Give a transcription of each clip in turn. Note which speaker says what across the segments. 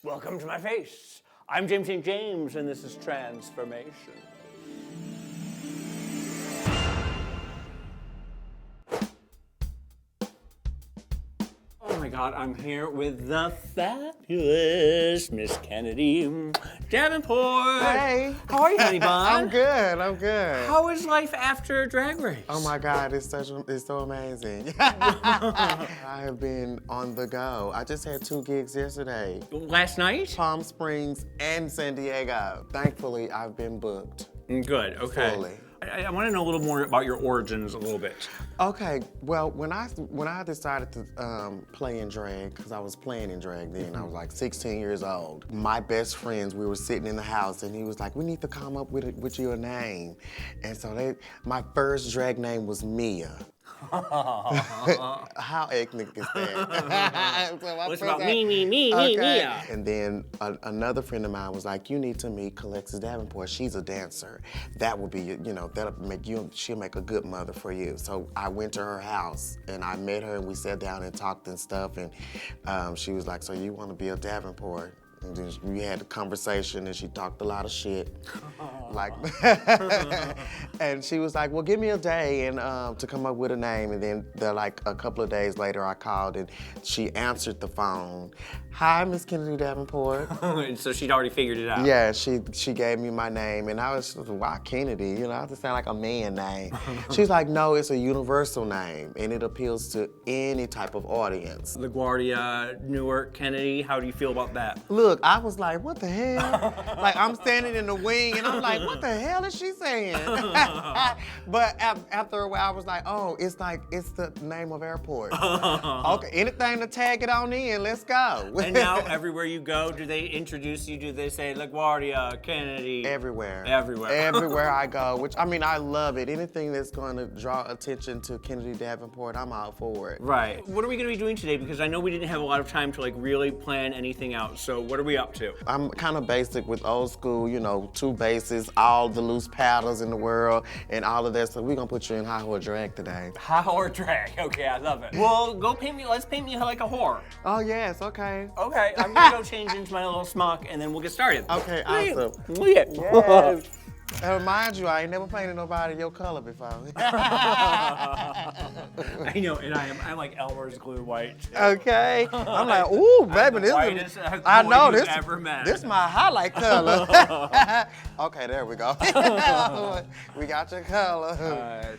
Speaker 1: Welcome to my face. I'm James St. James, and this is Transformation. Oh my God, I'm here with the fabulous Miss Kennedy Davenport.
Speaker 2: Hey.
Speaker 1: How are you, honey bun?
Speaker 2: I'm good.
Speaker 1: How is life after Drag Race?
Speaker 2: Oh my God, it's so amazing. I have been on the go. I just had 2 gigs yesterday.
Speaker 1: Last night?
Speaker 2: Palm Springs and San Diego. Thankfully, I've been booked.
Speaker 1: Good, okay.
Speaker 2: Fully.
Speaker 1: I want to know a little more about your origins a little bit.
Speaker 2: Okay, well, when I decided to play in drag, because I was playing in drag then, I was like 16 years old. My best friends, we were sitting in the house, and he was like, "We need to come up with your name," and so my first drag name was Mia. How ethnic is that?
Speaker 1: So it's about me, Mia.
Speaker 2: And then another friend of mine was like, "You need to meet Alexis Davenport. She's a dancer. That would be, she'll make a good mother for you." So I went to her house and I met her and we sat down and talked and stuff. And she was like, "So you want to be a Davenport?" And then we had a conversation and she talked a lot of shit. And she was like, "Well, give me a day and to come up with a name." And then like a couple of days later I called and she answered the phone. "Hi, Miss Kennedy Davenport."
Speaker 1: So she'd already figured it out.
Speaker 2: Yeah, she gave me my name and I was, "Why Kennedy? I just sound like a man name." She's like, "No, it's a universal name and it appeals to any type of audience."
Speaker 1: LaGuardia, Newark, Kennedy, how do you feel about that?
Speaker 2: Look, I was like, "What the hell?" Like, I'm standing in the wing and I'm like, "What the hell is she saying?" But after a while, I was like, "Oh, it's the name of airport." Okay, anything to tag it on in, let's go.
Speaker 1: And now everywhere you go, do they introduce you? Do they say LaGuardia, Kennedy?
Speaker 2: Everywhere.
Speaker 1: Everywhere.
Speaker 2: Everywhere I go, which, I mean, I love it. Anything that's going to draw attention to Kennedy Davenport, I'm all for it.
Speaker 1: Right. What are we going to be doing today? Because I know we didn't have a lot of time to really plan anything out. So what are we up to?
Speaker 2: I'm kind of basic with old school, 2 bases, all the loose paddles in the world, and all of that. So we're going to put you in high horse drag today.
Speaker 1: High horse drag. Okay, I love it. Well, let's paint me like a whore.
Speaker 2: Oh, yes, okay.
Speaker 1: Okay, I'm gonna go change into my little smock and then we'll get started.
Speaker 2: Okay, awesome.
Speaker 1: Yeah.
Speaker 2: Yes. And mind you, I ain't never painted nobody your color before.
Speaker 1: I know, and I'm like Elmer's glue white.
Speaker 2: Okay. I'm like, "Ooh, baby, this is, I know this.
Speaker 1: Ever met.
Speaker 2: This is my highlight color." Okay, there we go. We got your color.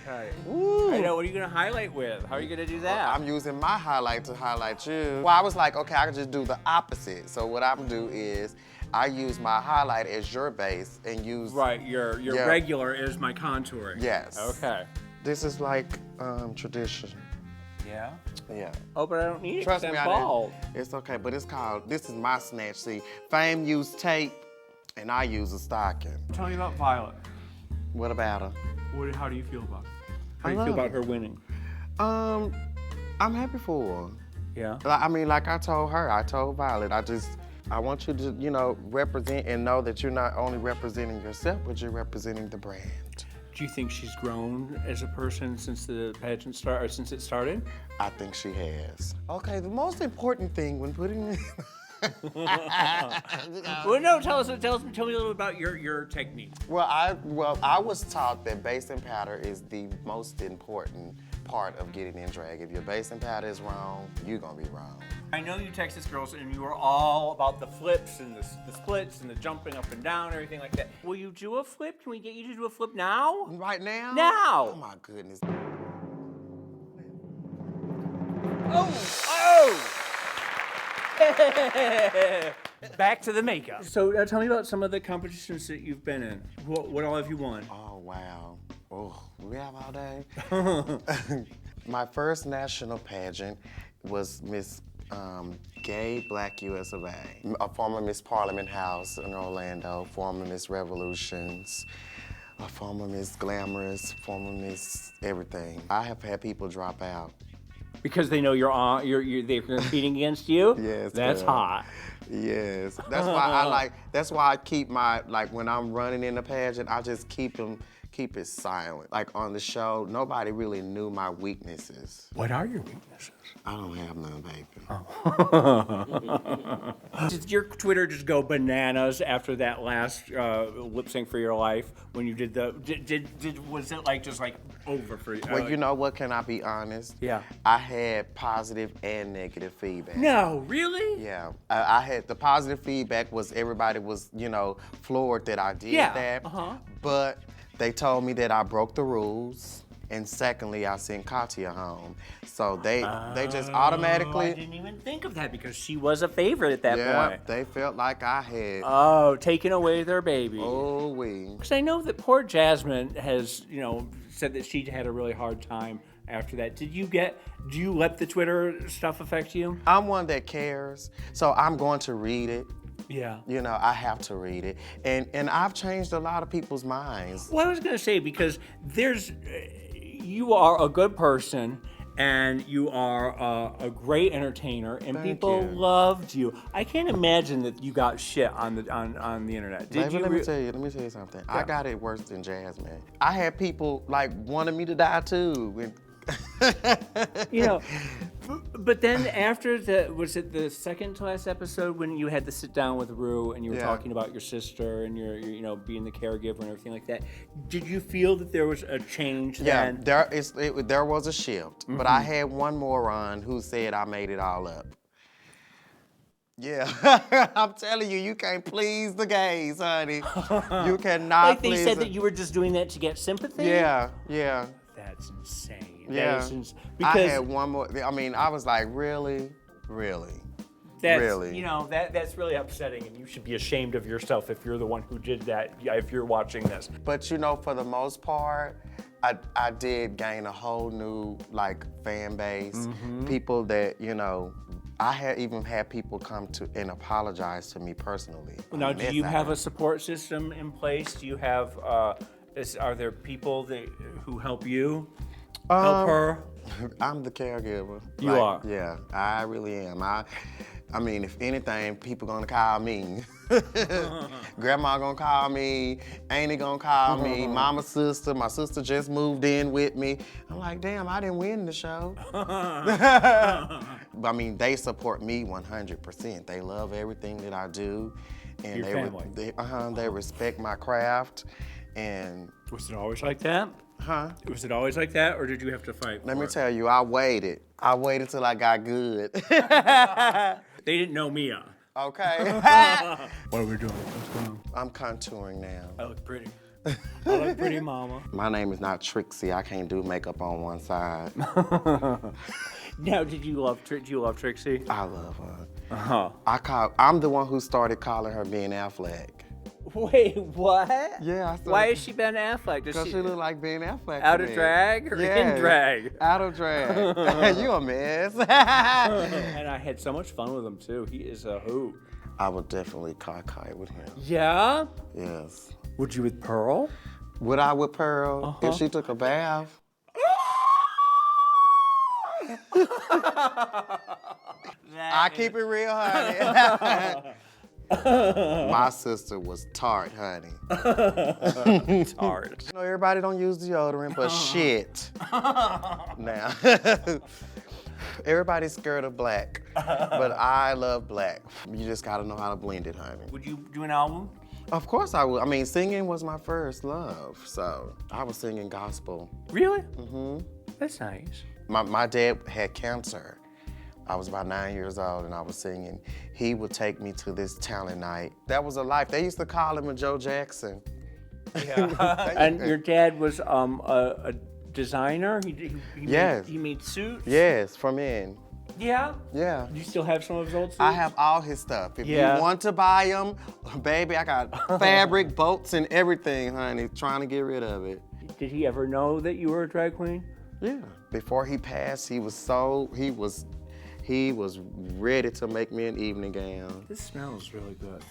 Speaker 1: Tight.
Speaker 2: Ooh.
Speaker 1: I know. What are you gonna highlight with? How are you gonna do that?
Speaker 2: I'm using my highlight to highlight you. Well, I was like, okay, I could just do the opposite. So what I'm gonna do is I use my highlight as your base and use...
Speaker 1: Right, your regular is my contouring.
Speaker 2: Yes.
Speaker 1: Okay.
Speaker 2: This is like tradition.
Speaker 1: Yeah?
Speaker 2: Yeah.
Speaker 1: Oh, but I don't need it.
Speaker 2: Trust me,
Speaker 1: I'm bald.
Speaker 2: It's okay, but this is my snatch. See, Fame used tape and I use a stocking.
Speaker 1: Tell me about Violet.
Speaker 2: What about her?
Speaker 1: How do you feel about her? How
Speaker 2: I
Speaker 1: do you feel
Speaker 2: love
Speaker 1: about her winning?
Speaker 2: I'm happy for her.
Speaker 1: Yeah?
Speaker 2: I mean, like I told Violet, I want you to, represent and know that you're not only representing yourself, but you're representing the brand.
Speaker 1: Do you think she's grown as a person since the pageant since it started?
Speaker 2: I think she has. Okay, the most important thing when putting
Speaker 1: Well, no, tell me a little about your technique.
Speaker 2: Well, I was taught that base and powder is the most important part of getting in drag. If your base and powder is wrong, you're gonna be wrong.
Speaker 1: I know you Texas girls, and you were all about the flips and the splits and the jumping up and down, everything like that. Will you do a flip? Can we get you to do a flip now?
Speaker 2: Right now?
Speaker 1: Now!
Speaker 2: Oh my goodness.
Speaker 1: Oh! Back to the makeup. So tell me about some of the competitions that you've been in. What all have you won?
Speaker 2: Oh, wow. Oh, we have all day. My first national pageant was Miss Gay Black US of A, a former Miss Parliament House in Orlando, former Miss Revolutions, a former Miss Glamorous, former Miss everything. I have had people drop out.
Speaker 1: Because they know they're competing against you?
Speaker 2: Yes.
Speaker 1: That's hot.
Speaker 2: Yes. That's why I keep when I'm running in the pageant, I just keep it silent. Like on the show, nobody really knew my weaknesses.
Speaker 1: What are your weaknesses?
Speaker 2: I don't have none, baby.
Speaker 1: Did your Twitter just go bananas after that last lip sync for your life when you did the? Was it like just like over for you?
Speaker 2: Well, you know what? Can I be honest?
Speaker 1: Yeah.
Speaker 2: I had positive and negative feedback.
Speaker 1: No, really?
Speaker 2: Yeah, I had the positive feedback was everybody was, you know, floored that I did that. But they told me that I broke the rules. And secondly, I sent Katya home. So they just automatically.
Speaker 1: I didn't even think of that because she was a favorite at that point.
Speaker 2: They felt like I had.
Speaker 1: Taken away their baby.
Speaker 2: Oh, we.
Speaker 1: Because I know that poor Jasmine has, you know, said that she had a really hard time after that. Do you let the Twitter stuff affect you?
Speaker 2: I'm one that cares, so I'm going to read it.
Speaker 1: Yeah.
Speaker 2: You know, I have to read it. And I've changed a lot of people's minds.
Speaker 1: Well, I was going to say, because you are a good person and you are a great entertainer and
Speaker 2: Thank
Speaker 1: people
Speaker 2: you.
Speaker 1: loved you. I can't imagine that you got shit on the internet.
Speaker 2: Baby, let me tell you something. Yeah. I got it worse than Jasmine. I had people like wanting me to die too.
Speaker 1: You know, but then after was it the second to last episode when you had to sit down with Ru and you were talking about your sister and your you know, being the caregiver and everything like that, did you feel that there was a change then?
Speaker 2: Yeah, there was a shift, but I had one moron who said I made it all up. Yeah, I'm telling you, you can't please the gays, honey. You cannot
Speaker 1: like they
Speaker 2: please
Speaker 1: said that you were just doing that to get sympathy?
Speaker 2: Yeah.
Speaker 1: That's insane.
Speaker 2: Yeah.
Speaker 1: Because
Speaker 2: I had one more. I mean, I was like, really?
Speaker 1: That's, you know, that's really upsetting, and you should be ashamed of yourself if you're the one who did that, if you're watching this.
Speaker 2: But you know, for the most part, I did gain a whole new like fan base. People that, you know, I even had people come to and apologize to me personally.
Speaker 1: Now, do you have a support system in place? Do you have, are there people who help you? Help her?
Speaker 2: I'm the caregiver.
Speaker 1: You are?
Speaker 2: Yeah, I really am. I mean, if anything, people gonna call me. Grandma gonna call me, Auntie gonna call me, Mama's sister, my sister just moved in with me. I'm like, damn, I didn't win the show. I mean, they support me 100%. They love everything that I do. And
Speaker 1: Your family?
Speaker 2: They respect my craft. And
Speaker 1: was it always like that? Was it always like that, or did you have to fight?
Speaker 2: Let me tell you, I waited till I got good.
Speaker 1: They didn't know Mia.
Speaker 2: Okay.
Speaker 1: What are we doing? What's going on?
Speaker 2: I'm contouring now.
Speaker 1: I look pretty. I look pretty, mama.
Speaker 2: My name is not Trixie. I can't do makeup on one side.
Speaker 1: Now, do you love Trixie?
Speaker 2: I love her. I'm the one who started calling her Ben Affleck.
Speaker 1: Wait, what?
Speaker 2: Yeah.
Speaker 1: Why is she Ben Affleck?
Speaker 2: Because she look like Ben Affleck.
Speaker 1: Out of drag or in drag?
Speaker 2: Out of drag. You a mess.
Speaker 1: And I had so much fun with him too. He is a hoot.
Speaker 2: I would definitely cockeye with him.
Speaker 1: Yeah?
Speaker 2: Yes.
Speaker 1: Would you with Pearl?
Speaker 2: Would I with Pearl if she took a bath? I keep it real, honey. My sister was tart, honey.
Speaker 1: Tart.
Speaker 2: You know, everybody don't use deodorant, but shit. Now, everybody's scared of black, but I love black. You just gotta know how to blend it, honey.
Speaker 1: Would you do an album?
Speaker 2: Of course I would. I mean, singing was my first love, so I was singing gospel.
Speaker 1: Really? That's nice.
Speaker 2: My dad had cancer. I was about 9 years old and I was singing. He would take me to this talent night. That was a life. They used to call him a Joe Jackson.
Speaker 1: Yeah. And your dad was a designer? He made suits?
Speaker 2: Yes, for men.
Speaker 1: Yeah?
Speaker 2: Yeah.
Speaker 1: Do you still have some of his old suits?
Speaker 2: I have all his stuff. If you want to buy them, baby, I got fabric, bolts, and everything, honey, trying to get rid of it.
Speaker 1: Did he ever know that you were a drag queen?
Speaker 2: Yeah. Before he passed, he was ready to make me an evening gown.
Speaker 1: This smells really good.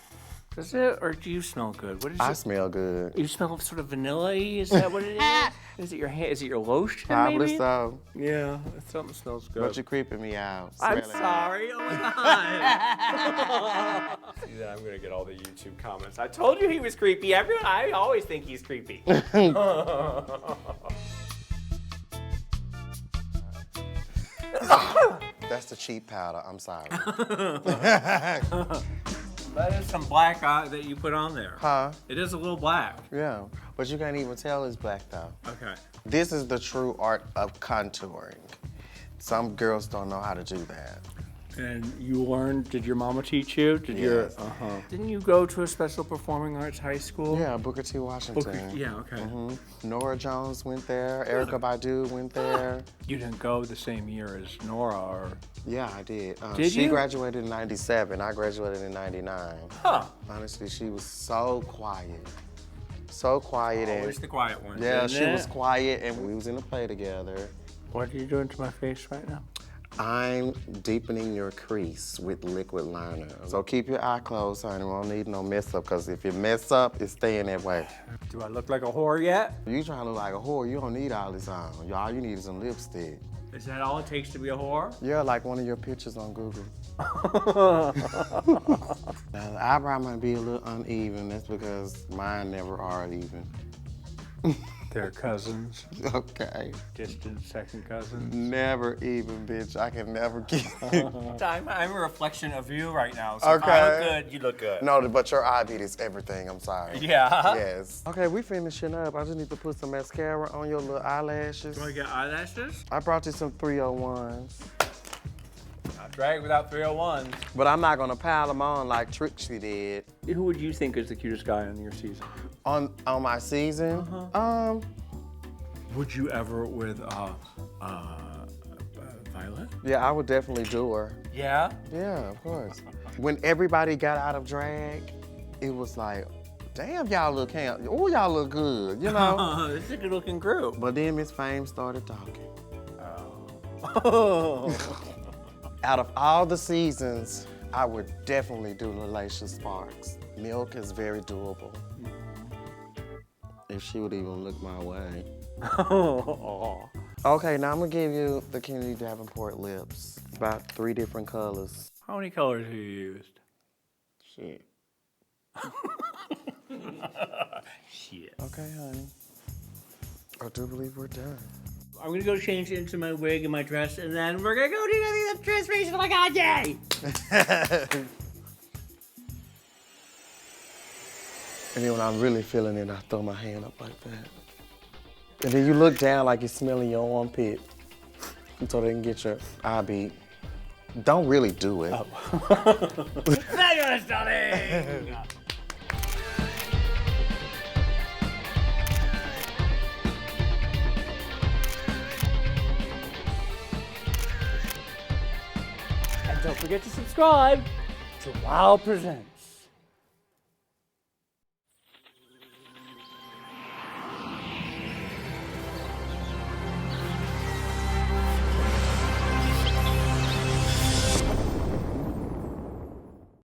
Speaker 1: Does it, or do you smell good? What is
Speaker 2: I
Speaker 1: it?
Speaker 2: smell good.
Speaker 1: You smell sort of vanilla-y? Is that what it is? Is it your hair? Is it your lotion,
Speaker 2: Probably
Speaker 1: maybe?
Speaker 2: so.
Speaker 1: Yeah, something smells good.
Speaker 2: But you're creeping me out.
Speaker 1: I'm
Speaker 2: Smell it.
Speaker 1: sorry. Oh my God. See that? I'm gonna get all the YouTube comments. I told you he was creepy. I always think he's creepy.
Speaker 2: That's the cheap powder. I'm sorry.
Speaker 1: That is some black eye that you put on there.
Speaker 2: Huh?
Speaker 1: It is a little black.
Speaker 2: Yeah, but you can't even tell it's black though.
Speaker 1: Okay.
Speaker 2: This is the true art of contouring. Some girls don't know how to do that.
Speaker 1: And you learned, did your mama teach you?
Speaker 2: Yes.
Speaker 1: Didn't you go to a special performing arts high school?
Speaker 2: Yeah, Booker T. Washington.
Speaker 1: Yeah, okay.
Speaker 2: Nora Jones went there. Erykah Badu went there.
Speaker 1: You didn't go the same year as Nora, or?
Speaker 2: Yeah, I did.
Speaker 1: Did
Speaker 2: she
Speaker 1: you?
Speaker 2: graduated in 97. I graduated in 99.
Speaker 1: Huh.
Speaker 2: Honestly, she was so quiet. So quiet.
Speaker 1: Always the quiet one.
Speaker 2: Yeah,
Speaker 1: isn't
Speaker 2: she
Speaker 1: it?
Speaker 2: was quiet, and we was in a play together.
Speaker 1: What are you doing to my face right now?
Speaker 2: I'm deepening your crease with liquid liner. So keep your eye closed, honey. We don't need no mess up, because if you mess up, it's staying that way.
Speaker 1: Do I look like a whore yet?
Speaker 2: You trying to look like a whore, you don't need all this on. All you need is some lipstick.
Speaker 1: Is that all it takes to be a whore?
Speaker 2: Yeah, like one of your pictures on Google. Now, the eyebrow might be a little uneven. That's because mine never are even.
Speaker 1: They're cousins.
Speaker 2: Okay.
Speaker 1: Distant second cousins.
Speaker 2: Never even, bitch. I can never get
Speaker 1: I'm a reflection of you right now, so if I look good, you look good.
Speaker 2: No, but your eye beat is everything. I'm sorry.
Speaker 1: Yeah?
Speaker 2: Yes. Okay, we finishing up. I just need to put some mascara on your little eyelashes.
Speaker 1: Do I get eyelashes?
Speaker 2: I brought you some 301s.
Speaker 1: I'll drag without 301s.
Speaker 2: But I'm not gonna pile them on like Trixie did.
Speaker 1: Who would you think is the cutest guy on your season?
Speaker 2: On my season?
Speaker 1: Would you ever with Violet?
Speaker 2: Yeah, I would definitely do her.
Speaker 1: Yeah?
Speaker 2: Yeah, of course. When everybody got out of drag, it was like, damn, y'all look handsome. Oh, y'all look good, you know?
Speaker 1: This is a good looking group.
Speaker 2: But then Miss Fame started talking.
Speaker 1: Oh.
Speaker 2: Out of all the seasons, I would definitely do LaLaisha Sparks. Milk is very doable. If she would even look my way. Okay, now I'm gonna give you the Kennedy Davenport lips. About 3 different colors.
Speaker 1: How many colors have you used?
Speaker 2: Shit.
Speaker 1: Shit.
Speaker 2: Okay, honey. I do believe we're done.
Speaker 1: I'm gonna go change into my wig and my dress, and then we're gonna go do the transformation. Oh my god, yay!
Speaker 2: And then when I'm really feeling it, I throw my hand up like that. And then you look down like you're smelling your armpit so they can get your eye beat. Don't really do it.
Speaker 1: Oh. Now you're stunning! And don't forget to subscribe to Wow Presents.